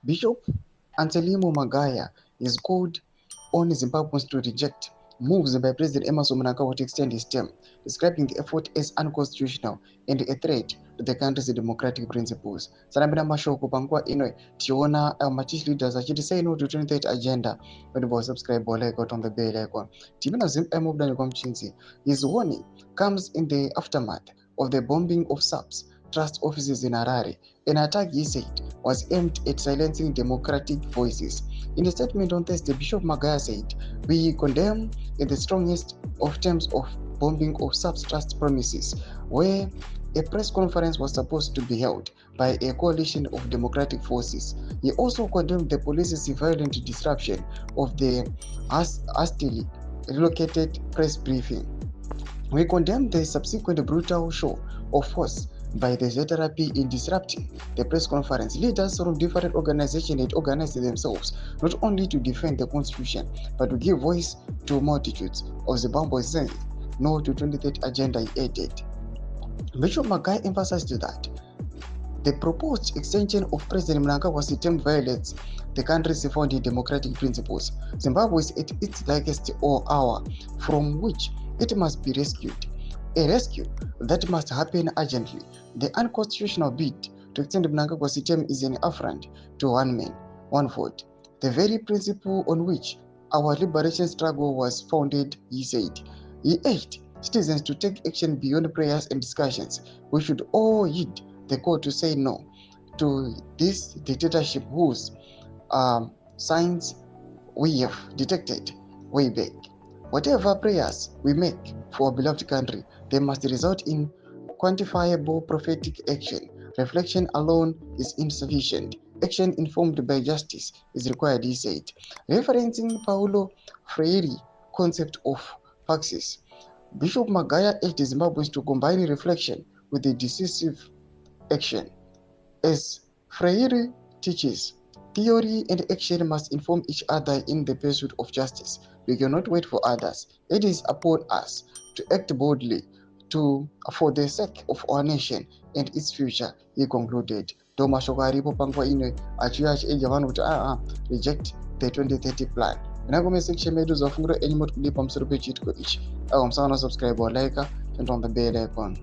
Bishop Anselmo Magaya is called on Zimbabweans to reject moves by President Emmerson Mnangagwa to extend his term, describing the effort as unconstitutional and a threat to the country's democratic principles. Sarambira mashoko panguva ino tiona machief leaders achiti say no to 2030 agenda when we subscribe or like on the bell icon. Timina Zim Mubdani Komchinzi. His warning comes in the aftermath of the bombing of SAPS trust offices in Harare. An attack, he said, was aimed at silencing democratic voices. In a statement on Thursday, Bishop Magaya said, "We condemn in the strongest of terms of bombing of SAPS trust premises, where a press conference was supposed to be held by a coalition of democratic forces." He also condemned the police's violent disruption of the hastily relocated press briefing. "We condemn the subsequent brutal show of force by the ZVAITWA in disrupting the press conference. Leaders from different organizations had organized themselves not only to defend the constitution, but to give voice to multitudes of ZVAITWA. No to 2030 agenda," he added. Bishop Magaya emphasized that the proposed extension of President Mnangagwa's term violates the country's founding democratic principles. Zimbabwe is at its darkest hour from which it must be rescued. A rescue that must happen urgently. The unconstitutional bid to extend Mnangagwa's term is an affront to one man, one vote, the very principle on which our liberation struggle was founded, he said. He urged citizens to take action beyond prayers and discussions. We should all heed the call to say no to this dictatorship whose signs we have detected way back. Whatever prayers we make for our beloved country, they must result in quantifiable prophetic action. Reflection alone is insufficient. Action informed by justice is required, he said. Referencing Paulo Freire's concept of praxis, Bishop Magaya urged Zimbabweans to combine reflection with the decisive action. As Freire teaches, theory and action must inform each other in the pursuit of justice. We cannot wait for others. It is upon us to act boldly for the sake of our nation and its future, he concluded. Tomashoko aripo panguva ino achiuya achiedza vanhu kuti reject the 2030 plan. Inagome section medu zvafungira enyu moti kudi pamusoro pechiitiko ichi. Musana subscribe or like and on the bell icon.